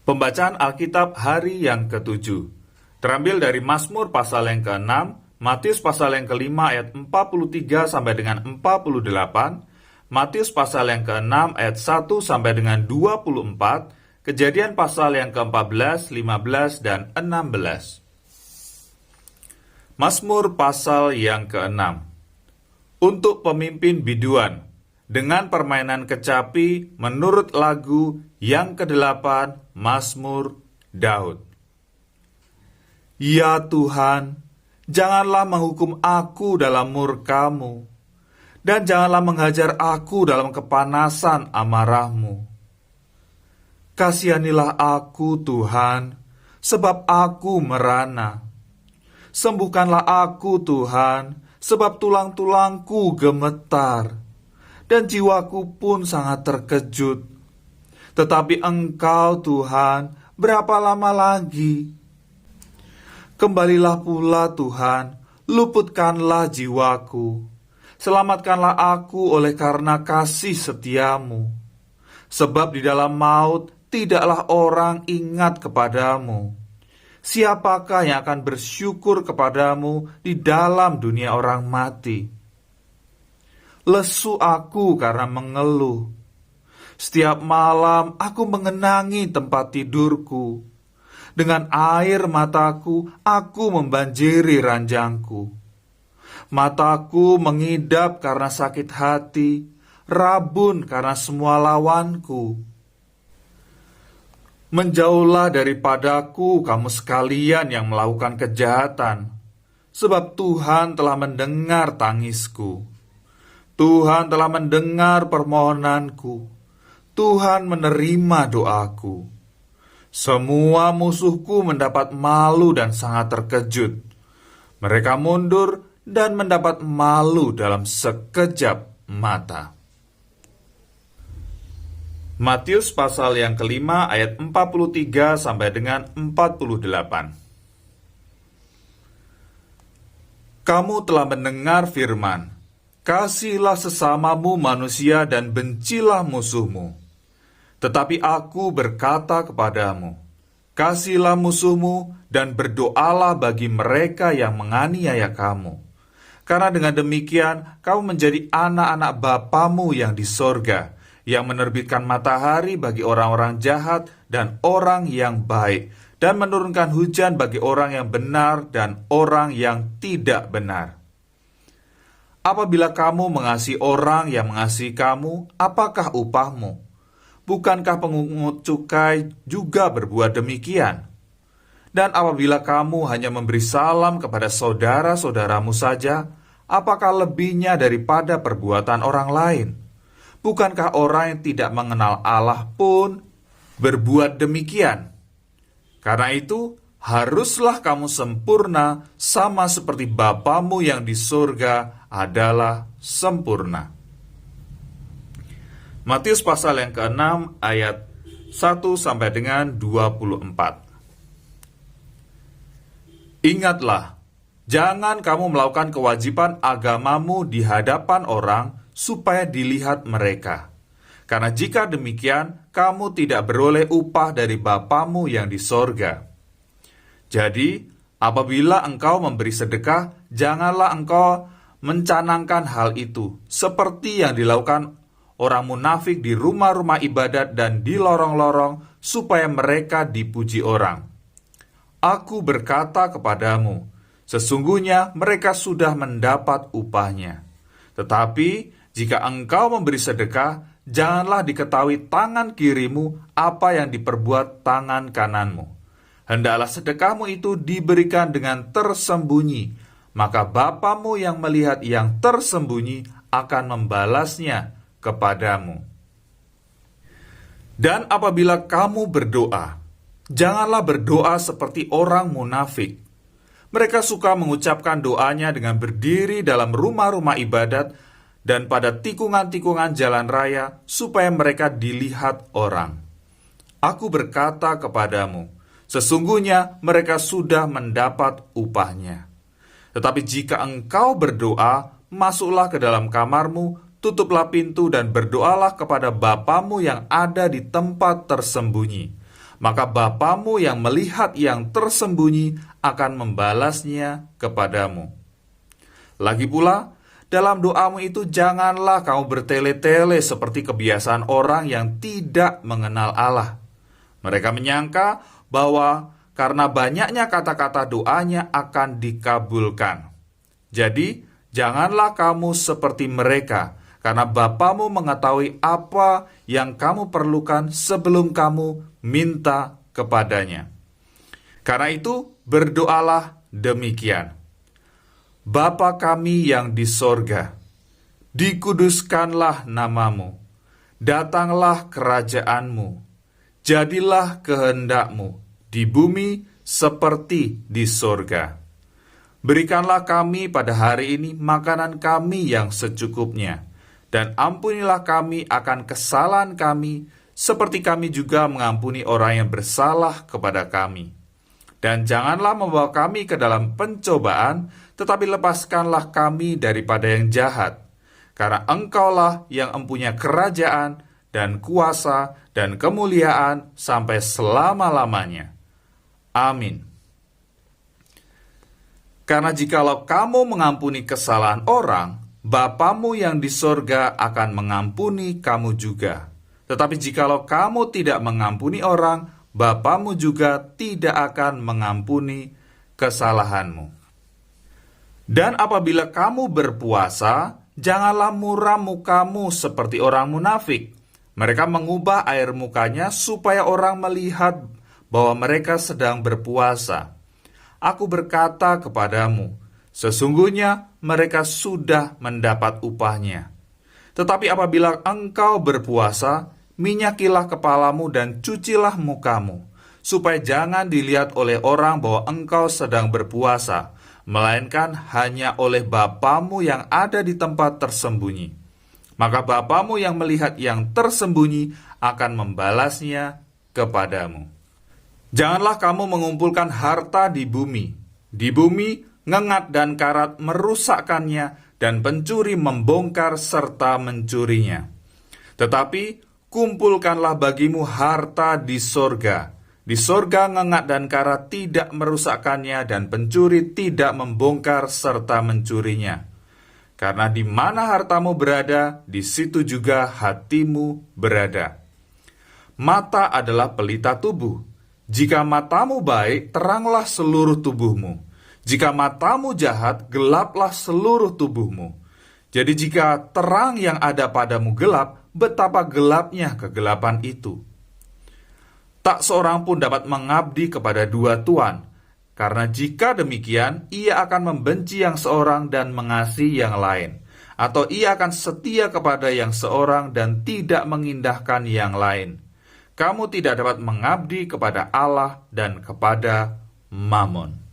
Pembacaan Alkitab hari yang ke-7 terambil dari Mazmur pasal yang ke-6, Matius pasal yang ke-5 ayat 43 sampai dengan 48, Matius pasal yang ke-6 ayat 1 sampai dengan 24, Kejadian pasal yang ke-14, 15 dan 16. Mazmur pasal yang ke-6. Untuk pemimpin biduan dengan permainan kecapi menurut lagu yang ke-8, Mazmur Daud. Ya Tuhan, janganlah menghukum aku dalam murka-Mu, dan janganlah menghajar aku dalam kepanasan amarah-Mu. Kasihanilah aku, Tuhan, sebab aku merana. Sembuhkanlah aku, Tuhan, sebab tulang-tulangku gemetar, dan jiwaku pun sangat terkejut. Tetapi Engkau, Tuhan, berapa lama lagi? Kembalilah pula, Tuhan, luputkanlah jiwaku. Selamatkanlah aku oleh karena kasih setiamu. Sebab di dalam maut tidaklah orang ingat kepadamu. Siapakah yang akan bersyukur kepadamu di dalam dunia orang mati? Lesu aku karena mengeluh. Setiap malam aku mengenangi tempat tidurku. Dengan air mataku, aku membanjiri ranjangku. Mataku mengidap karena sakit hati, rabun karena semua lawanku. Menjauhlah daripadaku kamu sekalian yang melakukan kejahatan, sebab Tuhan telah mendengar tangisku. Tuhan telah mendengar permohonanku. Tuhan menerima doaku. Semua musuhku mendapat malu dan sangat terkejut. Mereka mundur dan mendapat malu dalam sekejap mata. Matius pasal yang ke-5 ayat 43 sampai dengan 48. Kamu telah mendengar firman, kasihilah sesamamu manusia dan bencilah musuhmu. Tetapi aku berkata kepadamu, kasihilah musuhmu dan berdoalah bagi mereka yang menganiaya kamu. Karena dengan demikian kamu menjadi anak-anak Bapamu yang di sorga, yang menerbitkan matahari bagi orang-orang jahat dan orang yang baik, dan menurunkan hujan bagi orang yang benar dan orang yang tidak benar. Apabila kamu mengasihi orang yang mengasihi kamu, apakah upahmu? Bukankah pengungut cukai juga berbuat demikian? Dan apabila kamu hanya memberi salam kepada saudara-saudaramu saja, apakah lebihnya daripada perbuatan orang lain? Bukankah orang yang tidak mengenal Allah pun berbuat demikian? Karena itu, haruslah kamu sempurna sama seperti Bapamu yang di surga adalah sempurna. Matius pasal yang ke-6 ayat 1 sampai dengan 24. Ingatlah, jangan kamu melakukan kewajiban agamamu di hadapan orang supaya dilihat mereka. Karena jika demikian, kamu tidak beroleh upah dari Bapamu yang di sorga. Jadi, apabila engkau memberi sedekah, janganlah engkau mencanangkan hal itu, seperti yang dilakukan orang munafik di rumah-rumah ibadat dan di lorong-lorong, supaya mereka dipuji orang. Aku berkata kepadamu, sesungguhnya mereka sudah mendapat upahnya. Tetapi, jika engkau memberi sedekah, janganlah diketahui tangan kirimu apa yang diperbuat tangan kananmu. Hendaklah sedekahmu itu diberikan dengan tersembunyi, maka Bapamu yang melihat yang tersembunyi akan membalasnya kepadamu. Dan apabila kamu berdoa, janganlah berdoa seperti orang munafik. Mereka suka mengucapkan doanya dengan berdiri dalam rumah-rumah ibadat dan pada tikungan-tikungan jalan raya, supaya mereka dilihat orang. Aku berkata kepadamu, sesungguhnya mereka sudah mendapat upahnya. Tetapi jika engkau berdoa, masuklah ke dalam kamarmu, tutuplah pintu dan berdoalah kepada Bapamu yang ada di tempat tersembunyi. maka Bapamu yang melihat yang tersembunyi akan membalasnya kepadamu. Lagi pula, dalam doamu itu janganlah kamu bertele-tele seperti kebiasaan orang yang tidak mengenal Allah. Mereka menyangka bahwa karena banyaknya kata-kata doanya akan dikabulkan. Jadi, janganlah kamu seperti mereka, karena Bapamu mengetahui apa yang kamu perlukan sebelum kamu minta kepadanya. Karena itu, berdoalah demikian. Bapa kami yang di sorga, dikuduskanlah namamu, datanglah kerajaanmu, jadilah kehendakmu di bumi seperti di sorga. Berikanlah kami pada hari ini makanan kami yang secukupnya, dan ampunilah kami akan kesalahan kami, seperti kami juga mengampuni orang yang bersalah kepada kami. Dan janganlah membawa kami ke dalam pencobaan, tetapi lepaskanlah kami daripada yang jahat. Karena Engkaulah yang empunya kerajaan dan kuasa dan kemuliaan sampai selama-lamanya. Amin. Karena jikalau kamu mengampuni kesalahan orang, Bapamu yang di sorga akan mengampuni kamu juga. Tetapi jikalau kamu tidak mengampuni orang, Bapamu juga tidak akan mengampuni kesalahanmu. Dan apabila kamu berpuasa, janganlah muram mukamu seperti orang munafik. Mereka mengubah air mukanya supaya orang melihat bahwa mereka sedang berpuasa. Aku berkata kepadamu, sesungguhnya mereka sudah mendapat upahnya. Tetapi apabila engkau berpuasa, minyakilah kepalamu dan cucilah mukamu, supaya jangan dilihat oleh orang bahwa engkau sedang berpuasa, melainkan hanya oleh Bapamu yang ada di tempat tersembunyi. Maka Bapamu yang melihat yang tersembunyi akan membalasnya kepadamu. Janganlah kamu mengumpulkan harta di bumi. Di bumi, ngengat dan karat merusakkannya, dan pencuri membongkar serta mencurinya. Tetapi kumpulkanlah bagimu harta di sorga. Di sorga ngengat dan karat tidak merusakkannya, dan pencuri tidak membongkar serta mencurinya. Karena di mana hartamu berada, di situ juga hatimu berada. Mata adalah pelita tubuh. Jika matamu baik, teranglah seluruh tubuhmu. Jika matamu jahat, gelaplah seluruh tubuhmu. Jadi jika terang yang ada padamu gelap, betapa gelapnya kegelapan itu. Tak seorang pun dapat mengabdi kepada dua tuan, karena jika demikian, ia akan membenci yang seorang dan mengasihi yang lain, atau ia akan setia kepada yang seorang dan tidak mengindahkan yang lain. Kamu tidak dapat mengabdi kepada Allah dan kepada Mammon.